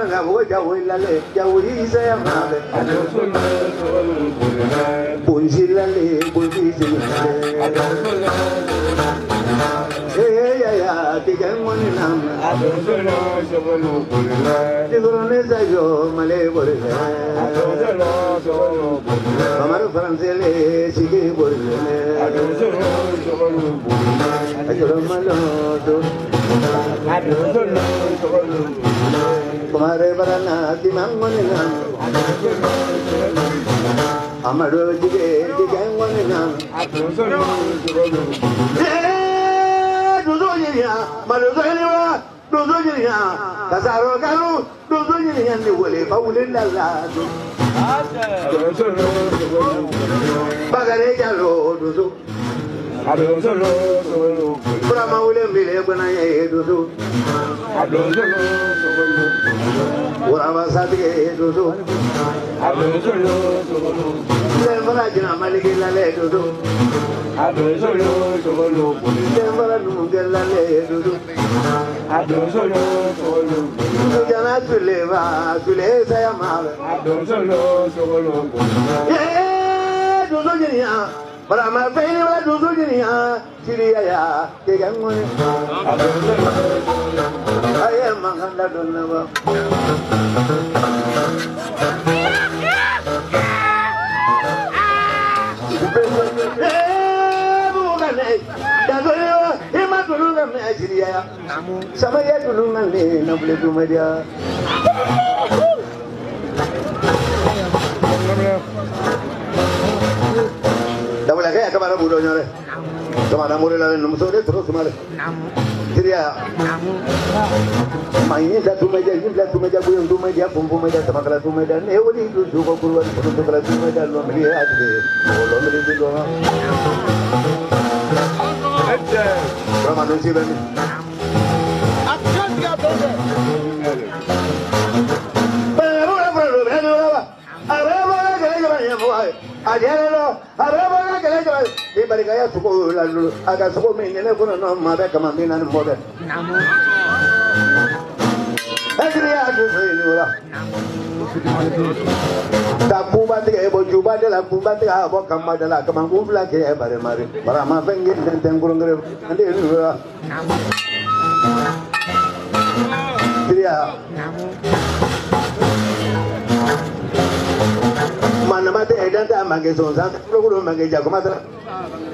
na woja wilale ya wisa ya male bunjilale bunjilale ya ya tigamoni nam tigorone zayo male borle amar francele sige borle ajoro malo do तुम्हारे बरना दिमांगोने नाम हमारो जिगे दिगांगोने नाम दुदोजिया मरुदोजिया दुदोजिया कसारो कारो दुदोजिया ने बोले बाउले लाला बगरे जालो दुदो Brahma ule mile bana ye dudu. Urava sadge dudu. Lemara jina maliki lale dudu. Lemara nungela le dudu. Jana tuleva tule saya mal. Ye dudu jinia. Brahma feni wala dudu jinia. Siriya ya tegangone. Aye manganda donava. Sama ya tulungan ni nak boleh tu media. Dah boleh ke? Kemana budonya le? Kemana murid lain numusuk dia terus kemana? Dia. Main dah tu media, ini dah tu media buyung tu media, pumpu media, sama kelas tu media. Ni awalnya itu juga keluar untuk kelas tu media. Lo melihat je, lo melihat je. Berapa manusia ni? Action dia boleh. Berapa? Ajarelo, araba kele kele. Ibari kaya suko lalu, agak suko mengene kono no mabe kama mina no mode. Namu. Agriya tu ini ora. Tak buat ke boju badala buat ke abo kama dala kama gubla ke bare mari. Bara ma fengin den kurang gere. Ande ini ora. Namu. Agriya. Namu. Mana mati edan tak mangke sonsan, kalau mangke jago mati.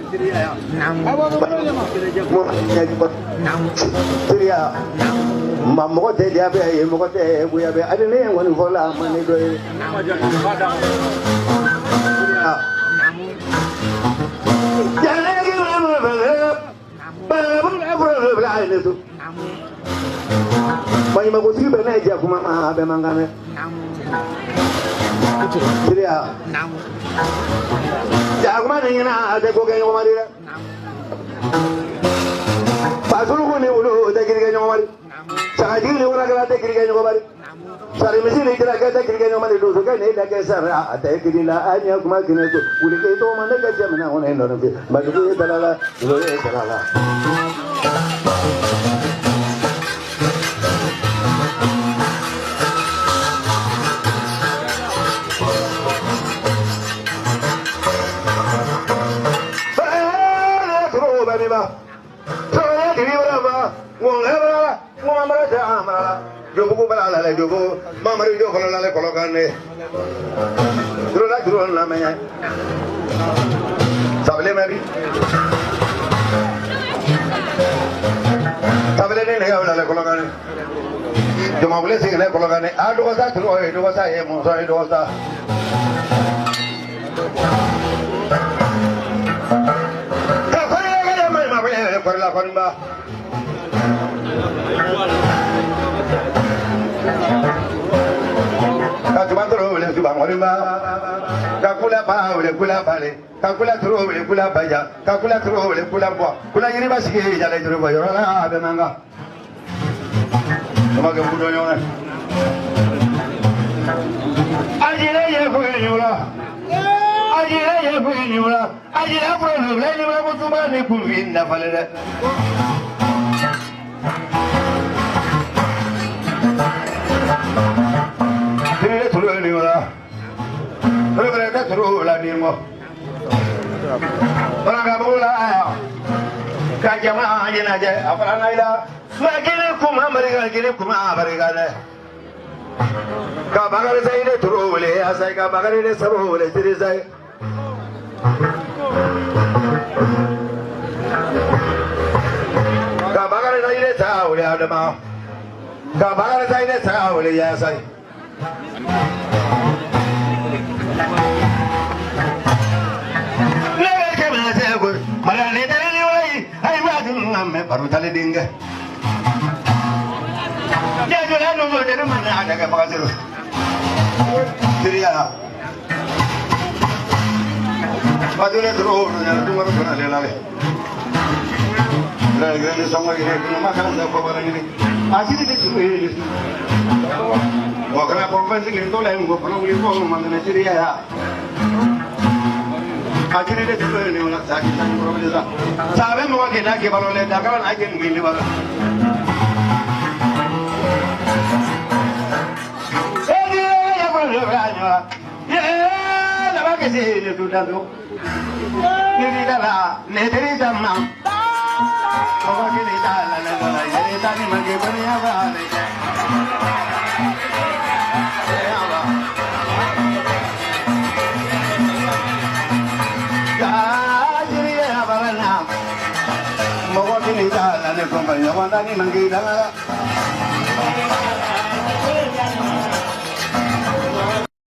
Syria, mampu dia be, mampu dia buaya be. Ada ni yang orang fola mana itu. Jangan lagi berapa itu. Banyak makusi benar je aku mama be mangkane. Syria. Jago mana ni na ada kau kaya mari lah. Pasulu ko ni ulu ada kiri kaya mari. Sakadi ni orang kaya ada kiri kaya mari. Sari mesti ni kira kaya kiri kaya mari dosa kaya ni dah kaya sara ada kiri lah hanya aku makin itu. Uli kaya itu mana kaya mana orang yang orang tu. Bagi tu terala, terala. Jogo bala la jogo mama ri jogo la le kolokane duro la menya sabele mari sabele ne la le kolokane joma bole sing le kolokane a do sa duro e do sa e mo sa e do sa ka khare ga mai ma bole le korla konba Cuma terus boleh cuba ngorimba, kakula pa boleh kula balik, kakula terus boleh kula bayar, kakula terus boleh kula buat, kula ini masih kiri jalan terus bayar, orang ada mangga. Cuma kemudian orang, ajilah ya punya ajilah ya punya ajilah punya lain mana pun cuma ni pulvin dah paling. Tiri turu ni wala. Turu berada turu la ni mo. Orang kamu lah. Kajama aja naja. Apa naila? Makini kuma mereka le. Kabagar saya ini turu le. Asai kabagar ini sabu le. Tiri saya. Kabagar saya ini tahu le ada mau. Kabagar saya ini tahu le ya saya. Malah ni tadi ni wai, ay macam ngamme baru tali dingga. Dia jual nunggu jadi mana ada ke pakai terus. Dia. Bajunya terus, jangan tunggu kena dia lagi. Lagi ni sama ini, makan apa barang ini. Asal ini cuma ini. Wah kenapa provinsi ini tu lain, gua pernah beli pun mana ni dia. Akhirnya dia juga ni orang sakit sakit provinsi dah. Sampai mau kita ke balon le, dah kan aja ni balon. Dia yang boleh berani. Ya, lepas kesini tu dah tu. Ni dah lah, ni teri sama. Bawa kini dah lah, ni tadi magi beri apa ni? Ini jalan ni kompanya, mana ni manggi dah.